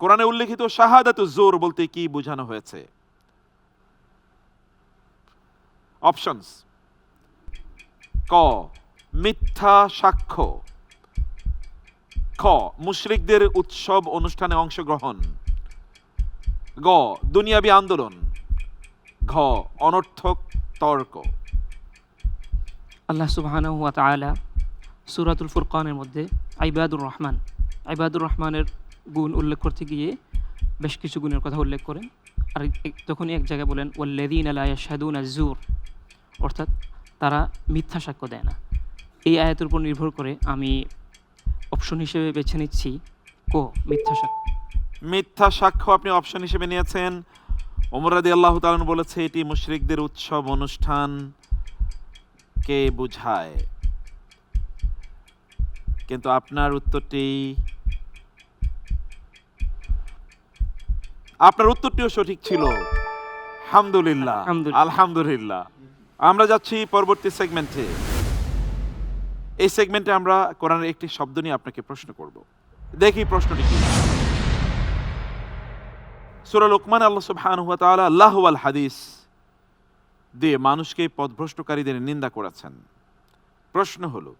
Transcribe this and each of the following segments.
কোরআনে উল্লেখিত শাহাদাতুজ জোর বলতে কি বোঝানো হয়েছে? অপশনস: ক, মিথ্যা সাক্ষ্য; খ, মুশরিকদের উৎসব অনুষ্ঠানে অংশগ্রহণ; গ, দুনিয়াবি আন্দোলন; ঘ, অনর্থক তর্ক। আল্লাহ সুবহানাহু ওয়া তাআলা সূরাতুল ফুরকানের মধ্যে ইবাদুর রহমানের গুণ উল্লেখ করতে গিয়ে বেশ কিছু গুণের কথা উল্লেখ করেন। আর তখনই এক জায়গায় বলেন ওয়াল্লাযীনা লা ইয়াশহাদুনা আয-যুর, অর্থাৎ তারা মিথ্যা সাক্ষ্য দেয় না। এই আয়াতের উপর নির্ভর করে আমি অপশন হিসেবে বেছে নিচ্ছি ক, মিথ্যা সাক্ষ্য। মিথ্যা সাক্ষ্য আপনি অপশন হিসেবে নিয়েছেন। ওমর রাদিয়াল্লাহু তাআলা বলেছে এটি মুশরিকদের উৎসব অনুষ্ঠান কে বোঝায়, কিন্তু আপনার উত্তরটিও সঠিক ছিল। আলহামদুলিল্লাহ, আলহামদুলিল্লাহ। আমরা যাচ্ছি পরবর্তী সেগমেন্টে। এই সেগমেন্টে আমরা কোরআনের একটি শব্দ নিয়ে আপনাকে প্রশ্ন করব। দেখি প্রশ্নটি কি। সূরা লোকমান আল্লাহ সুবহানাহু ওয়া তাআলা লাহু ওয়াল হাদিস দিয়ে মানুষকে পথভ্রষ্টকারীদের নিন্দা করেছেন। প্রশ্ন হলো,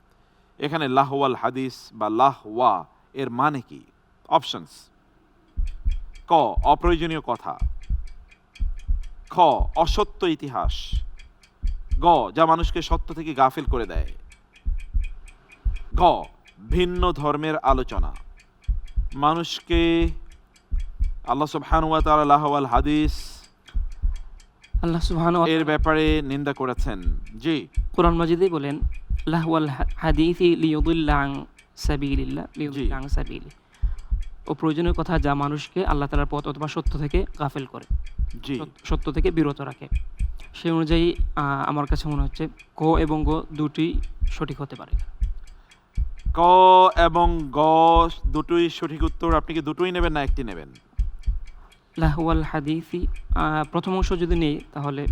এখানে লাহু ওয়াল হাদিস বা লাহওয়া এর মানে কি? অপশনস: ক, অপ্রয়োজনীয় কথা; খ, অসত্য ইতিহাস; গ, যা মানুষকে সত্য থেকে গাফিল করে দেয়; ঘ, ভিন্ন ধর্মের আলোচনা। মানুষকে আল্লাহ সুবহানাহু ওয়া তাআলা লাহু ওয়াল হাদিস আল্লাহ সুবহানাহু ওয়া এর তাআলা ব্যাপারে নিন্দা করেছেন। জি, কোরআন মাজিদে বলেন লাহওয়াল হাদিসি লিয়ুদিল্লা আন সাবিলি, ও প্রয়োজনীয় কথা যা মানুষকে আল্লাহ তাআলার পথ অথবা সত্য থেকে গাফেল করে, জি, সত্য থেকে বিরত রাখে। সেই অনুযায়ী আমার কাছে মনে হচ্ছে ক এবং গ দুটি সঠিক হতে পারে। ক এবং গ দুটোই সঠিক উত্তর। আপনি কি দুটোই নেবেন না একটি নেবেন? লাহওয়াল হাদিসি প্রথম অংশ যদি নেই তাহলে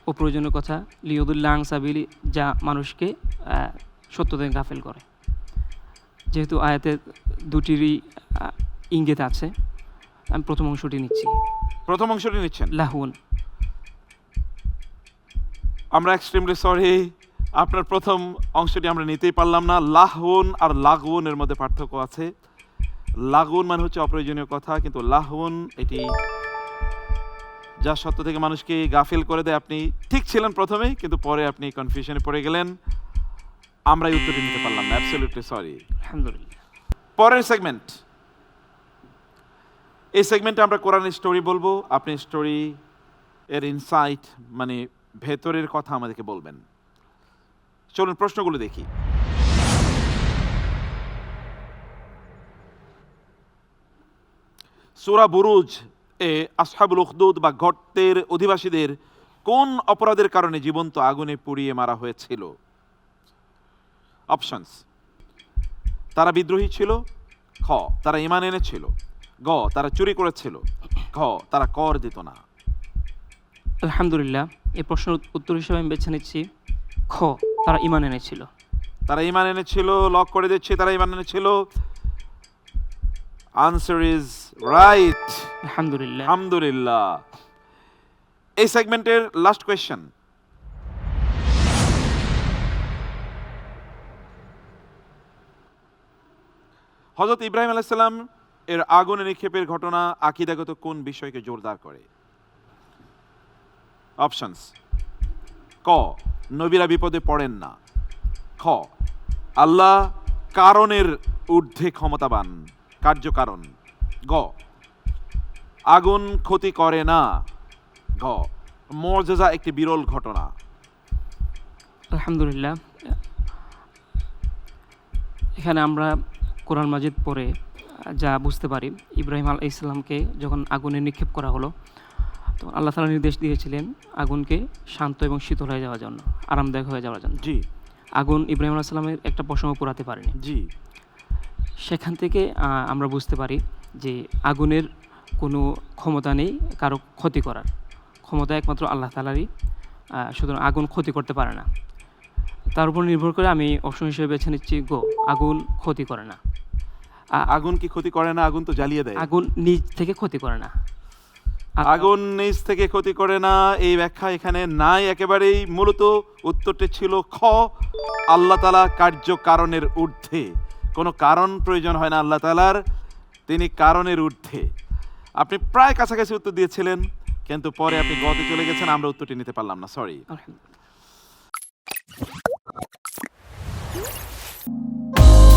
অপ্রয়োজনীয় কথা লিয়ুদিল্লা আন সাবিলি, যা মানুষকে সত্য থেকে গাফেল করে। যেহেতু আয়াতে দুটিরই ইঙ্গিত আছে, আমি প্রথম অংশটি নিচ্ছি। প্রথম অংশটি নিচ্ছেন? লাহুন। আমরা এক্সট্রিমলি সরি, আপনার প্রথম অংশটি আমরা নিতেই পারলাম না। লাহউন আর লাগউন এর মধ্যে পার্থক্য আছে। লাগউন মানে হচ্ছে অপ্রয়োজনীয় কথা, কিন্তু লাহউন এটি যা সত্য থেকে মানুষকে গাফিল করে দেয়। আপনি ঠিক ছিলেন প্রথমেই, কিন্তু পরে আপনি কনফিউশনে পড়ে গেলেন। আমরা এই উত্তরটি নিতে পারলাম না, অ্যাবসলিউটলি সরি। আলহামদুলিল্লাহ। পরের সেগমেন্ট। এই সেগমেন্টে আমরা কোরআনের স্টোরি বলবো। আপনি স্টোরি এর ইনসাইট মানে ভেতরের কথা আমাদেরকে বলবেন। চলুন প্রশ্নগুলো দেখি। সূরা বুরুজ এ আসহাবুল উখদুদ বা গর্তের অধিবাসীদের কোন অপরাধের কারণে জীবন্ত আগুনে পুড়িয়ে মারা হয়েছিল? অপশনস: তারা বিদ্রোহী ছিল; খ, তারা ঈমান এনেছিল; গ, তারা চুরি করেছিল; ঘ, তারা কর দিত না। আলহামদুলিল্লাহ। এই প্রশ্নের উত্তর হিসেবে আমি বেছে নিচ্ছি খ, তারা ঈমান এনেছিল। তারা ঈমান এনেছিল। লক করে দিচ্ছি, তারা ঈমান এনেছিল। Answer is right. আলহামদুলিল্লাহ। আলহামদুলিল্লাহ। এই সেগমেন্টের লাস্ট কোয়েশ্চেন। হযরত ইব্রাহিম আলাইহিস সালাম এর আগুনে নিক্ষেপের ঘটনা আকীদাগত কোন বিষয়কে জোরদার করে? অপশনস: ক, নবীরা বিপদে পড়েন না; খ, আল্লাহ কারণের ঊর্ধ্বে ক্ষমতাবান, কার্যকারণ; গ, আগুন ক্ষতি করে না; ঘ, মুআজিজা একটি বিরল ঘটনা। আলহামদুলিল্লাহ। এখানে আমরা কোরআন মাজিদ পড়ে যা বুঝতে পারি, ইব্রাহিম আলাইহিস সালামকে যখন আগুনে নিক্ষেপ করা হলো তখন আল্লাহ তাআলা নির্দেশ দিয়েছিলেন আগুনকে শান্ত এবং শীতল হয়ে যাওয়ার জন্য, আরামদায়ক হয়ে যাওয়ার জন্য। জি, আগুন ইব্রাহিম আলাইহিস সালামের একটা পশমও পোড়াতে পারেনি। জি, সেখান থেকে আমরা বুঝতে পারি যে আগুনের কোনো ক্ষমতা নেই কারো ক্ষতি করার। ক্ষমতা একমাত্র আল্লাহ তাআলারই, সুতরাং আগুন ক্ষতি করতে পারে না। তার উপর নির্ভর করে আমি অপশন হিসেবে বেছে নিচ্ছি গো, আগুন ক্ষতি করে না। আগুন কি ক্ষতি করে না? আগুন তো জ্বালিয়ে দেয়। আগুন নিজ থেকে ক্ষতি করে না। আগুন নিজ থেকে ক্ষতি করে না, এই ব্যাখ্যা এখানে নাই একেবারেই। মূলত উত্তরটি ছিল খ, আল্লাহ তাআলা কার্য কারণের ঊর্ধ্বে, কোনো কারণ প্রয়োজন হয় না আল্লাহ তাআলার, তিনি কারণের ঊর্ধ্বে। আপনি প্রায় কাছাকাছি উত্তর দিয়েছিলেন, কিন্তু পরে আপনি গতে চলে গেছেন, আমরা উত্তরটি নিতে পারলাম না, সরি। আলহামদুলিল্লাহ।